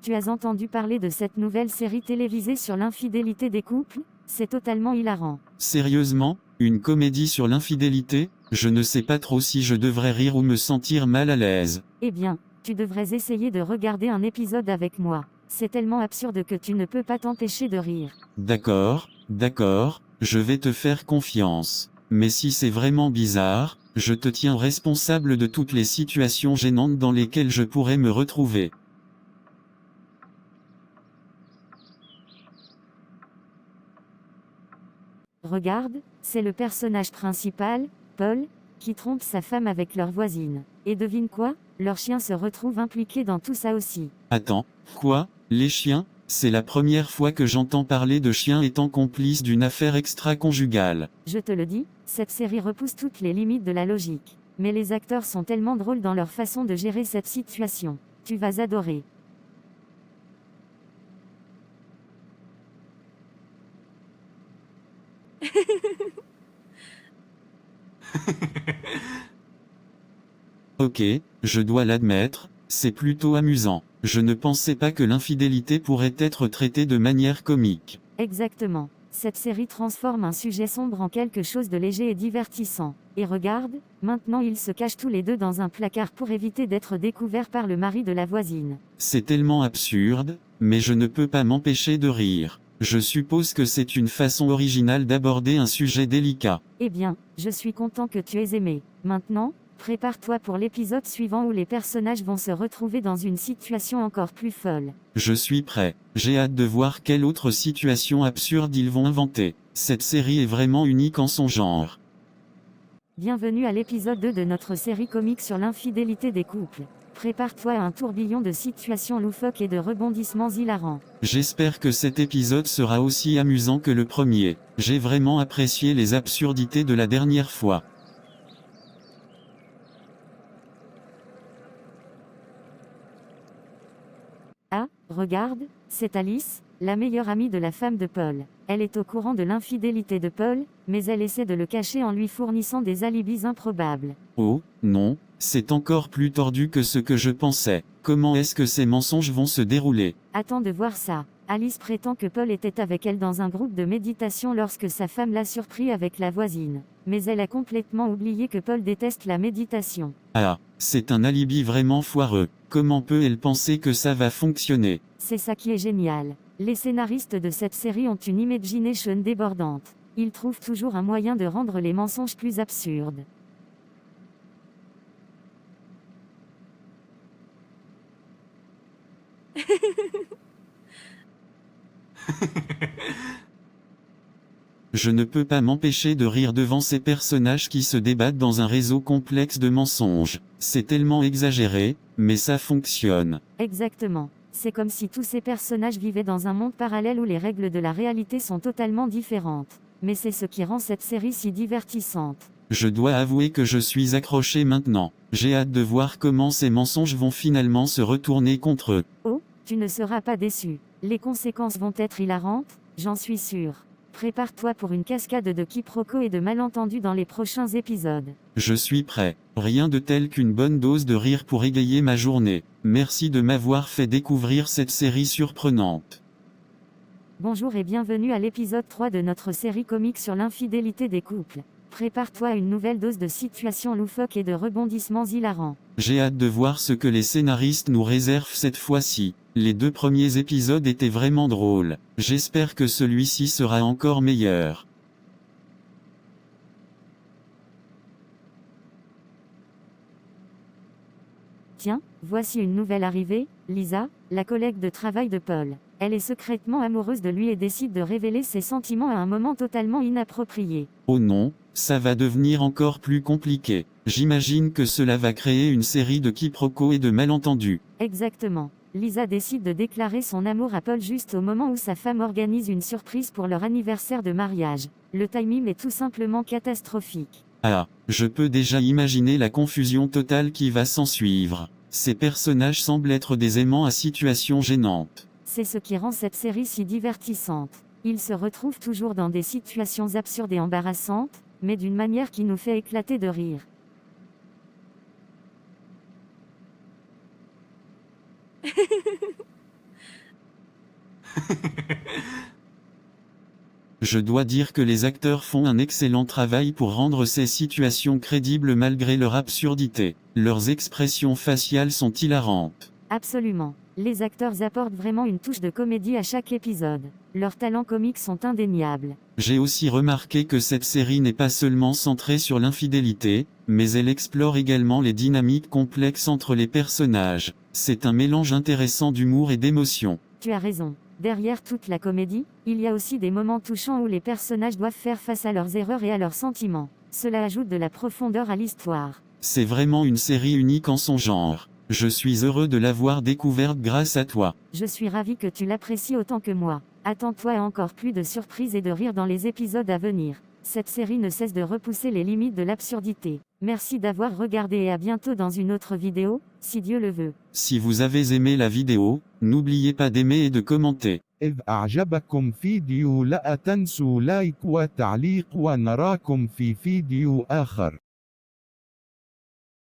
Tu as entendu parler de cette nouvelle série télévisée sur l'infidélité des couples? C'est totalement hilarant. Sérieusement, une comédie sur l'infidélité? Je ne sais pas trop si je devrais rire ou me sentir mal à l'aise. Eh bien, tu devrais essayer de regarder un épisode avec moi. C'est tellement absurde que tu ne peux pas t'empêcher de rire. D'accord, je vais te faire confiance. Mais si c'est vraiment bizarre, je te tiens responsable de toutes les situations gênantes dans lesquelles je pourrais me retrouver. Regarde, c'est le personnage principal, Paul, qui trompe sa femme avec leur voisine. Et devine quoi? Leur chien se retrouve impliqué dans tout ça aussi. Attends, quoi? Les chiens? C'est la première fois que j'entends parler de chiens étant complices d'une affaire extra-conjugale. Je te le dis, cette série repousse toutes les limites de la logique. Mais les acteurs sont tellement drôles dans leur façon de gérer cette situation. Tu vas adorer. Ok, je dois l'admettre, c'est plutôt amusant. Je ne pensais pas que l'infidélité pourrait être traitée de manière comique. Exactement. Cette série transforme un sujet sombre en quelque chose de léger et divertissant. Et regarde, maintenant ils se cachent tous les deux dans un placard pour éviter d'être découverts par le mari de la voisine. C'est tellement absurde, mais je ne peux pas m'empêcher de rire. Je suppose que c'est une façon originale d'aborder un sujet délicat. Eh bien, je suis content que tu aies aimé. Maintenant, prépare-toi pour l'épisode suivant où les personnages vont se retrouver dans une situation encore plus folle. Je suis prêt. J'ai hâte de voir quelle autre situation absurde ils vont inventer. Cette série est vraiment unique en son genre. Bienvenue à l'épisode 2 de notre série comique sur l'infidélité des couples. Prépare-toi à un tourbillon de situations loufoques et de rebondissements hilarants. J'espère que cet épisode sera aussi amusant que le premier. J'ai vraiment apprécié les absurdités de la dernière fois. Ah, regarde, c'est Alice, la meilleure amie de la femme de Paul. Elle est au courant de l'infidélité de Paul, mais elle essaie de le cacher en lui fournissant des alibis improbables. Oh, non, c'est encore plus tordu que ce que je pensais. Comment est-ce que ces mensonges vont se dérouler? Attends de voir ça. Alice prétend que Paul était avec elle dans un groupe de méditation lorsque sa femme l'a surpris avec la voisine. Mais elle a complètement oublié que Paul déteste la méditation. Ah, c'est un alibi vraiment foireux. Comment peut-elle penser que ça va fonctionner? C'est ça qui est génial. Les scénaristes de cette série ont une imagination débordante. Ils trouvent toujours un moyen de rendre les mensonges plus absurdes. Je ne peux pas m'empêcher de rire devant ces personnages qui se débattent dans un réseau complexe de mensonges. C'est tellement exagéré, mais ça fonctionne. Exactement. C'est comme si tous ces personnages vivaient dans un monde parallèle où les règles de la réalité sont totalement différentes. Mais c'est ce qui rend cette série si divertissante. Je dois avouer que je suis accroché maintenant. J'ai hâte de voir comment ces mensonges vont finalement se retourner contre eux. Oh, tu ne seras pas déçu. Les conséquences vont être hilarantes, j'en suis sûr. Prépare-toi pour une cascade de quiproquos et de malentendus dans les prochains épisodes. Je suis prêt. Rien de tel qu'une bonne dose de rire pour égayer ma journée. Merci de m'avoir fait découvrir cette série surprenante. Bonjour et bienvenue à l'épisode 3 de notre série comique sur l'infidélité des couples. Prépare-toi à une nouvelle dose de situations loufoques et de rebondissements hilarants. J'ai hâte de voir ce que les scénaristes nous réservent cette fois-ci. Les 2 premiers épisodes étaient vraiment drôles. J'espère que celui-ci sera encore meilleur. Tiens, voici une nouvelle arrivée, Lisa, la collègue de travail de Paul. Elle est secrètement amoureuse de lui et décide de révéler ses sentiments à un moment totalement inapproprié. Oh non, ça va devenir encore plus compliqué. J'imagine que cela va créer une série de quiproquos et de malentendus. Exactement. Lisa décide de déclarer son amour à Paul juste au moment où sa femme organise une surprise pour leur anniversaire de mariage. Le timing est tout simplement catastrophique. Ah, je peux déjà imaginer la confusion totale qui va s'ensuivre. Ces personnages semblent être des aimants à situation gênante. C'est ce qui rend cette série si divertissante. Ils se retrouvent toujours dans des situations absurdes et embarrassantes, mais d'une manière qui nous fait éclater de rire. Je dois dire que les acteurs font un excellent travail pour rendre ces situations crédibles malgré leur absurdité. Leurs expressions faciales sont hilarantes. Absolument. Les acteurs apportent vraiment une touche de comédie à chaque épisode. Leurs talents comiques sont indéniables. J'ai aussi remarqué que cette série n'est pas seulement centrée sur l'infidélité, mais elle explore également les dynamiques complexes entre les personnages. C'est un mélange intéressant d'humour et d'émotion. Tu as raison. Derrière toute la comédie, il y a aussi des moments touchants où les personnages doivent faire face à leurs erreurs et à leurs sentiments. Cela ajoute de la profondeur à l'histoire. C'est vraiment une série unique en son genre. Je suis heureux de l'avoir découverte grâce à toi. Je suis ravi que tu l'apprécies autant que moi. Attends-toi à encore plus de surprises et de rire dans les épisodes à venir. Cette série ne cesse de repousser les limites de l'absurdité. Merci d'avoir regardé et à bientôt dans une autre vidéo, si Dieu le veut. Si vous avez aimé la vidéo, n'oubliez pas d'aimer et de commenter. إذ أعجبكم فيديو لا تنسوا لايك وتعليق ونراكم في فيديو آخر.